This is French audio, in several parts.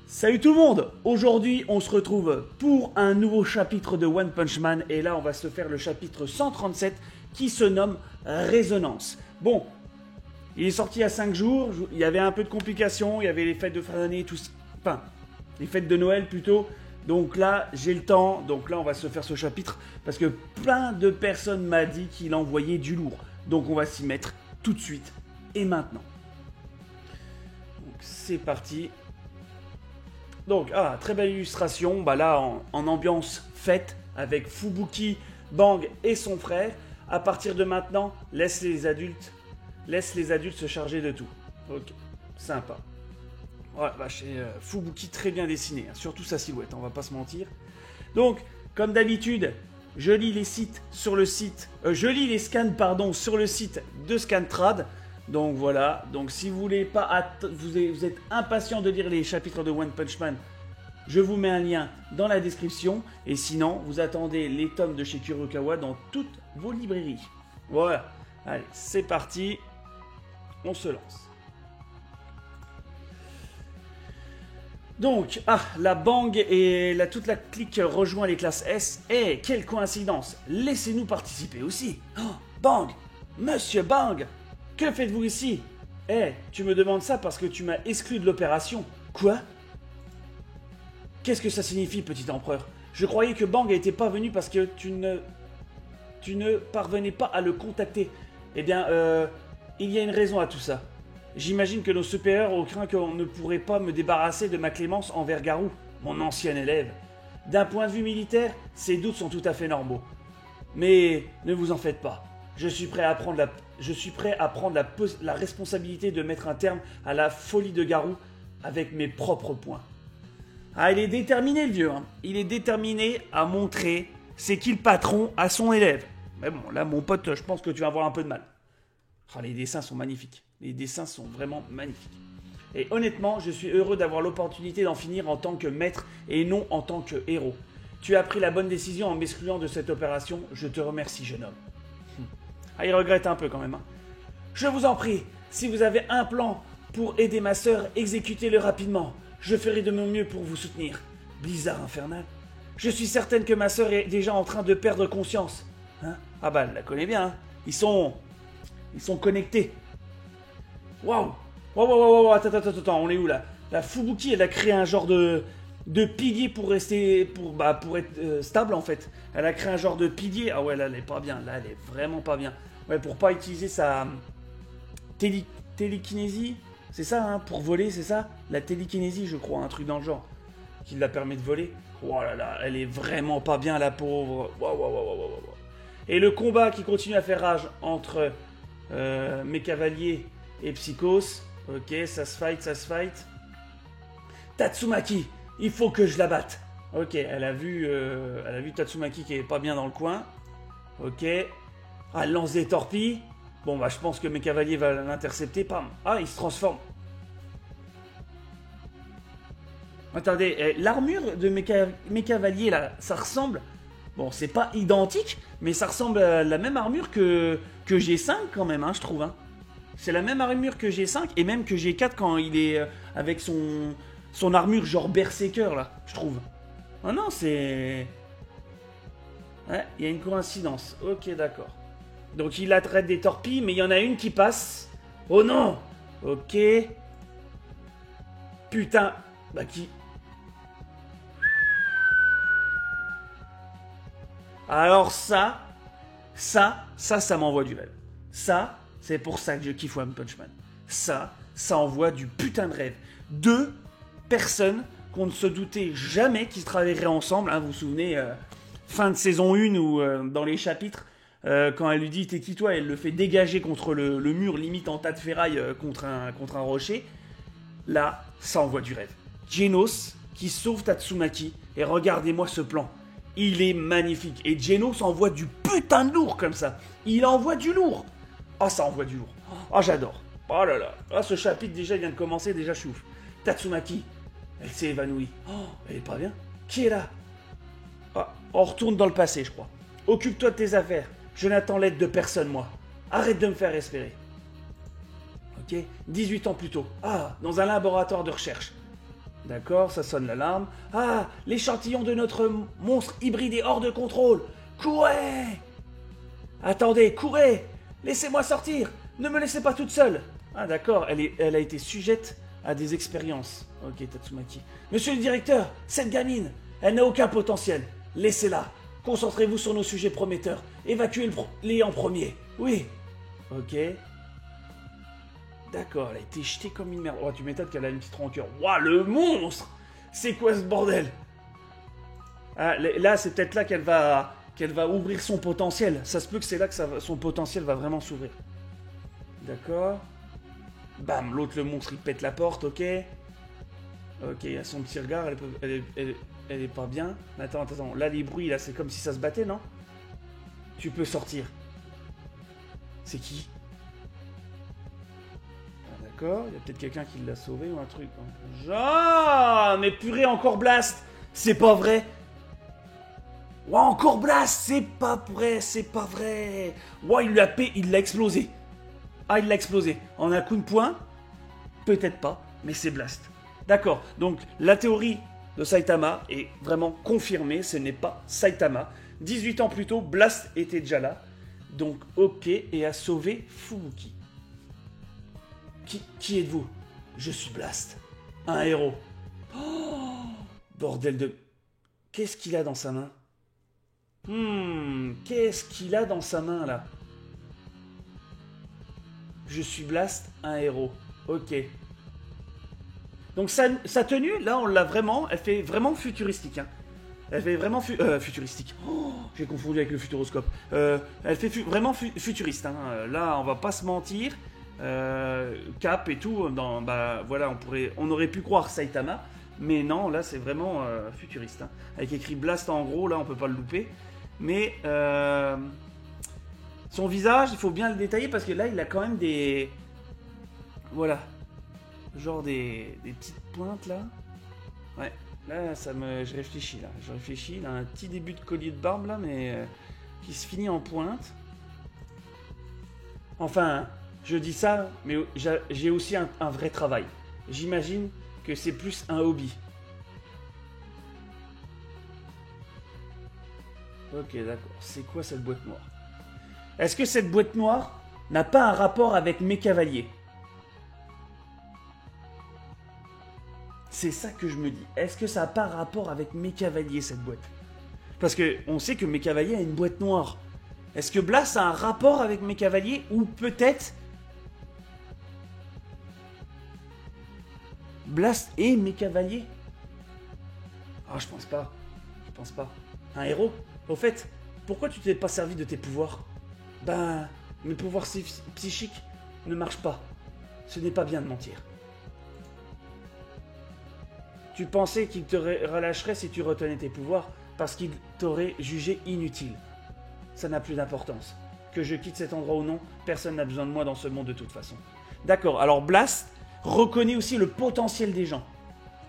Salut tout le monde. Aujourd'hui on se retrouve pour un nouveau chapitre de One Punch Man et là on va se faire le chapitre 137 qui se nomme Résonance. Bon, il est sorti il y a 5 jours, il y avait un peu de complications, il y avait les fêtes de fin d'année, tout, enfin les fêtes de Noël plutôt. Donc là j'ai le temps, donc là on va se faire ce chapitre parce que plein de personnes m'ont dit qu'il envoyait du lourd. Donc on va s'y mettre tout de suite et maintenant. Donc c'est parti. Donc, très belle illustration, bah là en ambiance fête avec Fubuki, Bang et son frère. À partir de maintenant, laisse les adultes se charger de tout. Ok, sympa. Ouais, bah chez Fubuki très bien dessiné, hein, surtout sa silhouette, on va pas se mentir. Donc, comme d'habitude, je lis les sites sur le site, je lis les scans pardon sur le site de Scantrad. Donc voilà, donc si vous voulez pas, vous êtes impatient de lire les chapitres de One Punch Man, je vous mets un lien dans la description. Et sinon, vous attendez les tomes de chez Kurokawa dans toutes vos librairies. Voilà, allez, c'est parti, on se lance. Donc, la Bang et toute la clique rejoint les classes S. Et quelle coïncidence, laissez-nous participer aussi. Oh, Bang, Monsieur Bang, que faites-vous ici? Tu me demandes ça parce que tu m'as exclu de l'opération. Quoi? Qu'est-ce que ça signifie, petit empereur? Je croyais que Bang n'était pas venu parce que tu ne parvenais pas à le contacter. Eh bien, il y a une raison à tout ça. J'imagine que nos supérieurs ont craint qu'on ne pourrait pas me débarrasser de ma clémence envers Garou, mon ancien élève. D'un point de vue militaire, ces doutes sont tout à fait normaux. Mais ne vous en faites pas. Je suis prêt à prendre la responsabilité de mettre un terme à la folie de Garou avec mes propres poings. Il est déterminé le vieux, hein. Il est déterminé à montrer c'est qui le patron à son élève. Mais bon, là mon pote, je pense que tu vas avoir un peu de mal. Les dessins sont magnifiques. Les dessins sont vraiment magnifiques. Et honnêtement, je suis heureux d'avoir l'opportunité d'en finir en tant que maître et non en tant que héros. Tu as pris la bonne décision en m'excluant de cette opération. Je te remercie, jeune homme. Il regrette un peu quand même. Je vous en prie, si vous avez un plan pour aider ma sœur, exécutez-le rapidement. Je ferai de mon mieux pour vous soutenir. Blizzard infernal. Je suis certaine que ma sœur est déjà en train de perdre conscience. Hein? Elle la connaît bien. Hein? Ils sont connectés. Waouh. Attends, on est où là? La Fubuki, elle a créé un genre de pilier pour être stable en fait. Elle a créé un genre de pilier. Ah ouais, là elle est pas bien. Là elle est vraiment pas bien. Ouais, pour pas utiliser sa télékinésie. C'est ça, hein, pour voler, c'est ça? La télékinésie, je crois, un truc dans le genre. Qui la permet de voler. Oh là là, elle est vraiment pas bien la pauvre. Waouh. Et le combat qui continue à faire rage entre mes cavaliers et Psychos. Ok, ça se fight. Tatsumaki, il faut que je la batte. Ok, elle a vu Tatsumaki qui est pas bien dans le coin. Ok. Elle lance des torpilles. Bon, je pense que mes cavaliers vont l'intercepter. Pam. Il se transforme. Attendez, l'armure de mes cavaliers là, ça ressemble. Bon, c'est pas identique, mais ça ressemble à la même armure que G5 quand même, hein, je trouve. Hein. C'est la même armure que G5 et même que G4 quand il est avec son armure genre berserker là, je trouve. Oh non, c'est... Ouais, il y a une coïncidence. Ok, d'accord. Donc il traite des torpilles, mais il y en a une qui passe. Oh non. Ok. Putain. Qui... Alors ça m'envoie du rêve. Ça, c'est pour ça que je kiffe One Punch Man. Ça envoie du putain de rêve. Deux personnes qu'on ne se doutait jamais qu'ils travailleraient ensemble. Hein, vous vous souvenez, fin de saison 1 ou dans les chapitres, quand elle lui dit t'es qui toi, elle le fait dégager contre le mur, limite en tas de ferraille contre un rocher. Là, ça envoie du rêve. Genos qui sauve Tatsumaki. Et regardez-moi ce plan. Il est magnifique. Et Genos envoie du putain de lourd comme ça. Il envoie du lourd. Ça envoie du lourd. J'adore. Oh là là. Ce chapitre déjà vient de commencer. Déjà je suis ouf. Tatsumaki. Elle s'est évanouie. Elle est pas bien. Qui est là? On retourne dans le passé, je crois. Occupe-toi de tes affaires. Je n'attends l'aide de personne, moi. Arrête de me faire espérer. Ok, 18 ans plus tôt. Dans un laboratoire de recherche. D'accord, ça sonne l'alarme. Ah, l'échantillon de notre monstre hybride est hors de contrôle. Courez! Attendez, courez! Laissez-moi sortir! Ne me laissez pas toute seule! Ah d'accord, elle a été sujette à des expériences. Ok, Tatsumaki. Monsieur le directeur, cette gamine, elle n'a aucun potentiel. Laissez-la. Concentrez-vous sur nos sujets prometteurs. Évacuez-les en premier. Oui. Ok. D'accord, elle a été jetée comme une merde. Oh, tu m'étonnes qu'elle a une petite rancœur. Ouah, le monstre! C'est quoi ce bordel? Ah, là, c'est peut-être là qu'elle va ouvrir son potentiel. Ça se peut que c'est là que son potentiel va vraiment s'ouvrir. D'accord. Bam, l'autre, le monstre, il pète la porte, ok. Ok, il a son petit regard, elle est pas bien. Attends. Là, les bruits, là, c'est comme si ça se battait, non? Tu peux sortir. C'est qui? D'accord, il y a peut-être quelqu'un qui l'a sauvé ou un truc. Ah, mais purée, encore Blast! C'est pas vrai! Ouah, encore Blast! C'est pas vrai! Ouah, il l'a explosé. Ah, il l'a explosé. En un coup de poing? Peut-être pas, mais c'est Blast. D'accord, donc la théorie de Saitama est vraiment confirmée, ce n'est pas Saitama. 18 ans plus tôt, Blast était déjà là. Donc, ok, et a sauvé Fubuki. Qui êtes-vous? Je suis Blast. Un héros. Oh, bordel de... Qu'est-ce qu'il a dans sa main? Qu'est-ce qu'il a dans sa main, là? Je suis Blast, un héros. Ok. Donc sa tenue, là, on l'a vraiment... Elle fait vraiment futuristique, hein. Elle fait vraiment futuristique. Oh, j'ai confondu avec le futuroscope. Elle fait vraiment futuriste, hein. Là, on va pas se mentir. Cap et tout, voilà, on aurait pu croire Saitama, mais non, là c'est vraiment futuriste, hein. Avec écrit Blast en gros, là on peut pas le louper, mais son visage, il faut bien le détailler parce que là il a quand même des, voilà, genre des petites pointes là, ouais, là je réfléchis, il a un petit début de collier de barbe là, mais qui se finit en pointe, enfin. Je dis ça, mais j'ai aussi un vrai travail. J'imagine que c'est plus un hobby. Ok, d'accord. C'est quoi cette boîte noire? Est-ce que cette boîte noire n'a pas un rapport avec mes cavaliers? C'est ça que je me dis. Est-ce que ça n'a pas un rapport avec mes cavaliers, cette boîte? Parce qu'on sait que mes cavaliers a une boîte noire. Est-ce que Blast a un rapport avec mes cavaliers? Ou peut-être... Blast et mes cavaliers? Ah, je pense pas. Un héros? Au fait, pourquoi tu t'es pas servi de tes pouvoirs? Ben, mes pouvoirs psychiques ne marchent pas. Ce n'est pas bien de mentir. Tu pensais qu'il te relâcherait si tu retenais tes pouvoirs parce qu'il t'aurait jugé inutile. Ça n'a plus d'importance. Que je quitte cet endroit ou non, personne n'a besoin de moi dans ce monde de toute façon. D'accord, alors Blast reconnaît aussi le potentiel des gens.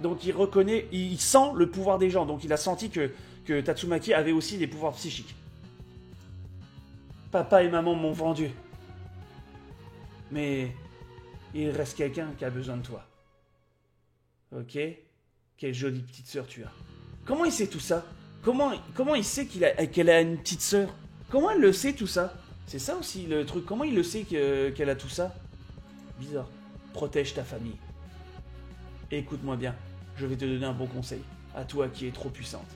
Donc il sent le pouvoir des gens. Donc il a senti que Tatsumaki avait aussi des pouvoirs psychiques. Papa et maman m'ont vendu. Mais il reste quelqu'un qui a besoin de toi. Ok? Quelle jolie petite sœur tu as. Comment il sait tout ça? Comment il sait qu'elle a une petite sœur? Comment elle le sait tout ça? C'est ça aussi le truc. Comment il le sait qu'elle a tout ça? Bizarre. Protège ta famille. Et écoute-moi bien, je vais te donner un bon conseil. À toi qui es trop puissante.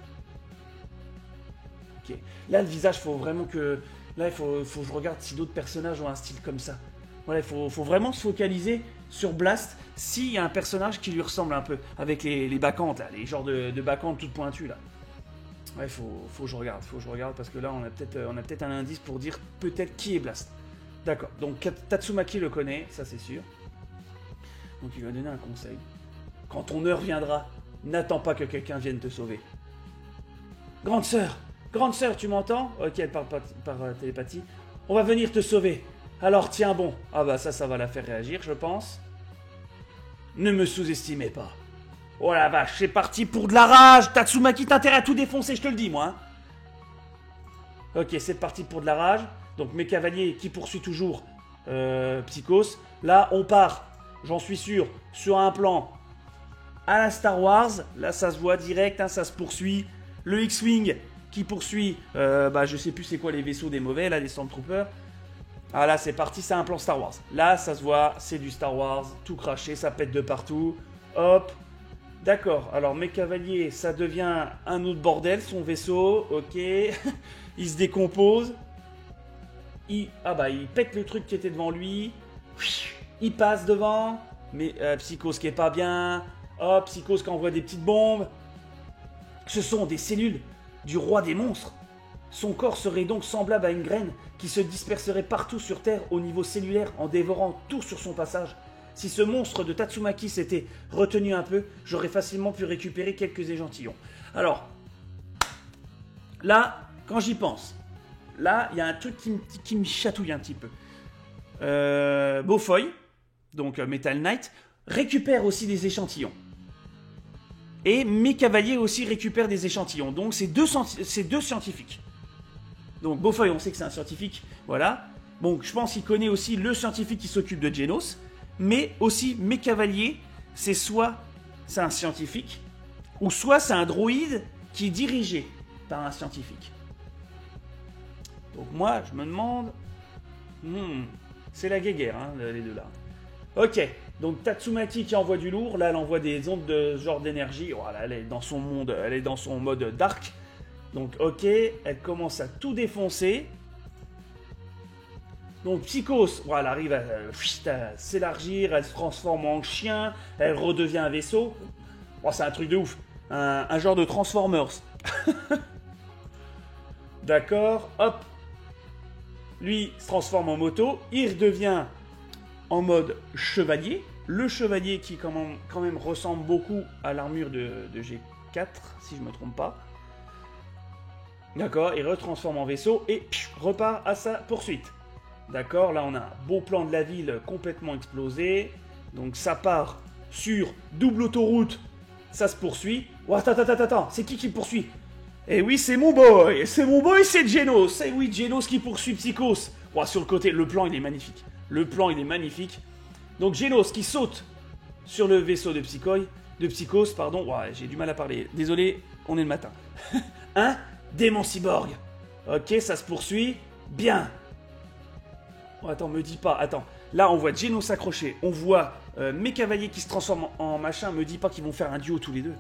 Ok. Là, le visage, faut vraiment que... Là, il faut que je regarde si d'autres personnages ont un style comme ça. Voilà, il faut vraiment se focaliser sur Blast s'il y a un personnage qui lui ressemble un peu. Avec les bacchantes, là. Les genres de bacchantes toutes pointues, là. Ouais, faut que je regarde parce que là, on a peut-être un indice pour dire peut-être qui est Blast. D'accord. Donc, Tatsumaki le connaît, ça c'est sûr. Donc il va donner un conseil. Quand ton heure viendra, n'attends pas que quelqu'un vienne te sauver. Grande sœur, tu m'entends? Ok, elle parle par télépathie. On va venir te sauver. Alors tiens bon. Ah bah ça va la faire réagir, je pense. Ne me sous-estimez pas. Oh la vache, c'est parti pour de la rage. Tatsumaki, t'as intérêt à tout défoncer, je te le dis moi. Hein. Ok, c'est parti pour de la rage. Donc mes cavaliers qui poursuivent toujours Psychos. Là, on part. J'en suis sûr, sur un plan à la Star Wars. Là, ça se voit direct, hein, ça se poursuit. Le X-Wing qui poursuit, je sais plus c'est quoi les vaisseaux des mauvais, là, des Stormtroopers. Ah là, c'est parti, c'est un plan Star Wars. Là, ça se voit, c'est du Star Wars, tout craché, ça pète de partout. Hop. D'accord, alors mes cavaliers, ça devient un autre bordel, son vaisseau, ok. Il se décompose. Il pète le truc qui était devant lui. Il passe devant. Mais Psychose qui est pas bien. Hop, Psychose qui envoie des petites bombes. Ce sont des cellules du roi des monstres. Son corps serait donc semblable à une graine qui se disperserait partout sur Terre au niveau cellulaire en dévorant tout sur son passage. Si ce monstre de Tatsumaki s'était retenu un peu, j'aurais facilement pu récupérer quelques échantillons. Alors, là, quand j'y pense, là, il y a un truc qui me chatouille un petit peu. Beaufoy, donc Metal Knight, récupère aussi des échantillons. Et mes cavaliers aussi récupèrent des échantillons. Donc, c'est deux scientifiques. Donc, Beaufoy, on sait que c'est un scientifique, voilà. Bon, je pense qu'il connaît aussi le scientifique qui s'occupe de Genos. Mais aussi, mes cavaliers, c'est soit c'est un scientifique, ou soit c'est un droïde qui est dirigé par un scientifique. Donc moi, je me demande... c'est la guéguerre, hein, les deux là. Ok, donc Tatsumaki qui envoie du lourd, là elle envoie des ondes de genre d'énergie, voilà, elle est dans son monde, elle est dans son mode dark. Donc ok, elle commence à tout défoncer. Donc Psychose, elle arrive à s'élargir, elle se transforme en chien, elle redevient un vaisseau. C'est un truc de ouf, un genre de Transformers. D'accord, hop. Lui se transforme en moto, il redevient en mode chevalier. Le chevalier qui quand même ressemble beaucoup à l'armure de G4, si je ne me trompe pas. D'accord, il retransforme en vaisseau et repart à sa poursuite. D'accord, là on a un beau plan de la ville complètement explosé. Donc ça part sur double autoroute, ça se poursuit. Oh, attends, c'est qui poursuit? Eh oui, c'est mon boy, c'est Genos. Eh oui, Genos qui poursuit Psychose. Oh, sur le côté, le plan il est magnifique. Donc Genos qui saute sur le vaisseau de Psychose, pardon. Oh, j'ai du mal à parler, désolé, on est le matin. Un démon cyborg. Ok, ça se poursuit, bien. Oh, attends, me dis pas, attends. Là, on voit Genos s'accrocher, on voit mes cavaliers qui se transforment en machin, me dis pas qu'ils vont faire un duo tous les deux.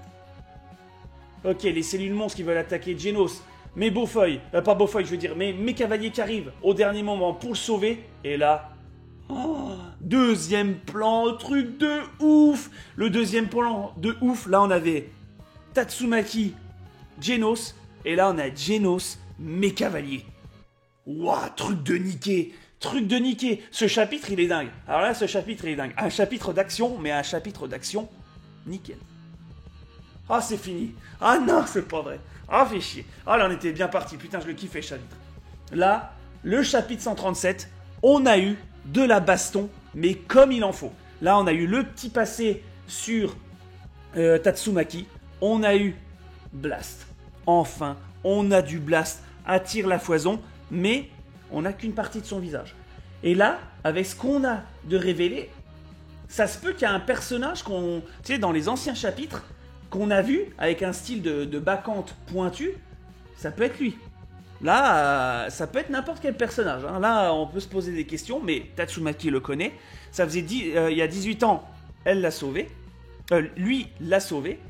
Ok, les cellules monstres qui veulent attaquer Genos, mais Beaufoy, pas Beaufoy, je veux dire, mais mes cavaliers qui arrivent au dernier moment pour le sauver, et là, deuxième plan, truc de ouf. Le deuxième plan de ouf, là on avait Tatsumaki, Genos, et là on a Genos, mes cavaliers. Ouah, truc de niquer. Ce chapitre, il est dingue. Alors là, ce chapitre, il est dingue. Un chapitre d'action, mais un chapitre d'action nickel. Ah, c'est fini. Ah non, c'est pas vrai. Ah, fait chier. Ah, là, on était bien parti. Putain, je le kiffais, chapitre. Là, le chapitre 137, on a eu de la baston, mais comme il en faut. Là, on a eu le petit passé sur Tatsumaki. On a eu Blast. Enfin, on a du Blast à tire la foison, mais on n'a qu'une partie de son visage. Et là, avec ce qu'on a de révélé, ça se peut qu'il y a un personnage qu'on, tu sais, dans les anciens chapitres, qu'on a vu avec un style de bacchante pointu, ça peut être lui. Là, ça peut être n'importe quel personnage. Hein. Là, on peut se poser des questions, mais Tatsumaki le connaît. Ça faisait il y a 18 ans, elle l'a sauvé. Lui l'a sauvé.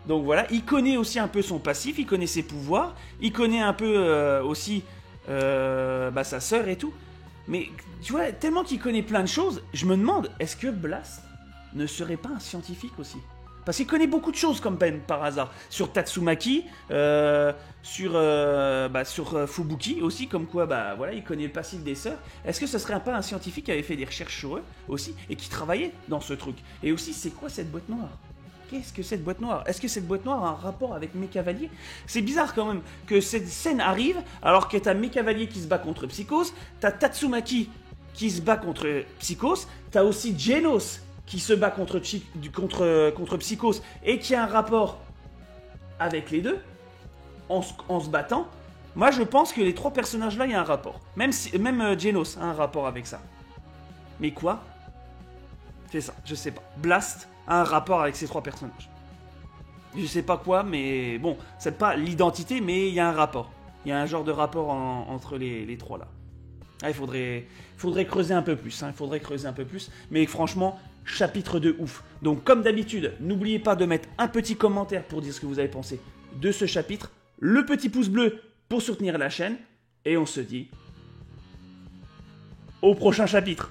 Donc voilà, il connaît aussi un peu son passif, il connaît ses pouvoirs, il connaît un peu aussi sa sœur et tout. Mais tu vois, tellement qu'il connaît plein de choses, je me demande, est-ce que Blast ne serait pas un scientifique aussi? Parce qu'il connaît beaucoup de choses comme par hasard. Sur Tatsumaki, sur Fubuki aussi, comme quoi voilà, il connaît le passif des sœurs. Est-ce que ce serait pas un scientifique qui avait fait des recherches sur eux aussi et qui travaillait dans ce truc? Et aussi, c'est quoi cette boîte noire? Qu'est-ce que cette boîte noire? Est-ce que cette boîte noire a un rapport avec mes cavaliers? C'est bizarre quand même que cette scène arrive alors que t'as mes cavaliers qui se bat contre Psychose, t'as Tatsumaki qui se bat contre Psychose, t'as aussi Genos qui se bat contre Psychose et qui a un rapport avec les deux en se battant. Moi je pense que les trois personnages là il y a un rapport. Même Genos a un rapport avec ça. Mais quoi? C'est ça, je sais pas. Blast a un rapport avec ces trois personnages. je sais pas quoi, mais bon, c'est pas l'identité, mais il y a un rapport. Il y a un genre de rapport entre les trois là. Ah, il faudrait creuser un peu plus, hein, il faudrait creuser un peu plus, mais franchement, chapitre de ouf. Donc comme d'habitude, n'oubliez pas de mettre un petit commentaire pour dire ce que vous avez pensé de ce chapitre, le petit pouce bleu pour soutenir la chaîne, et on se dit au prochain chapitre.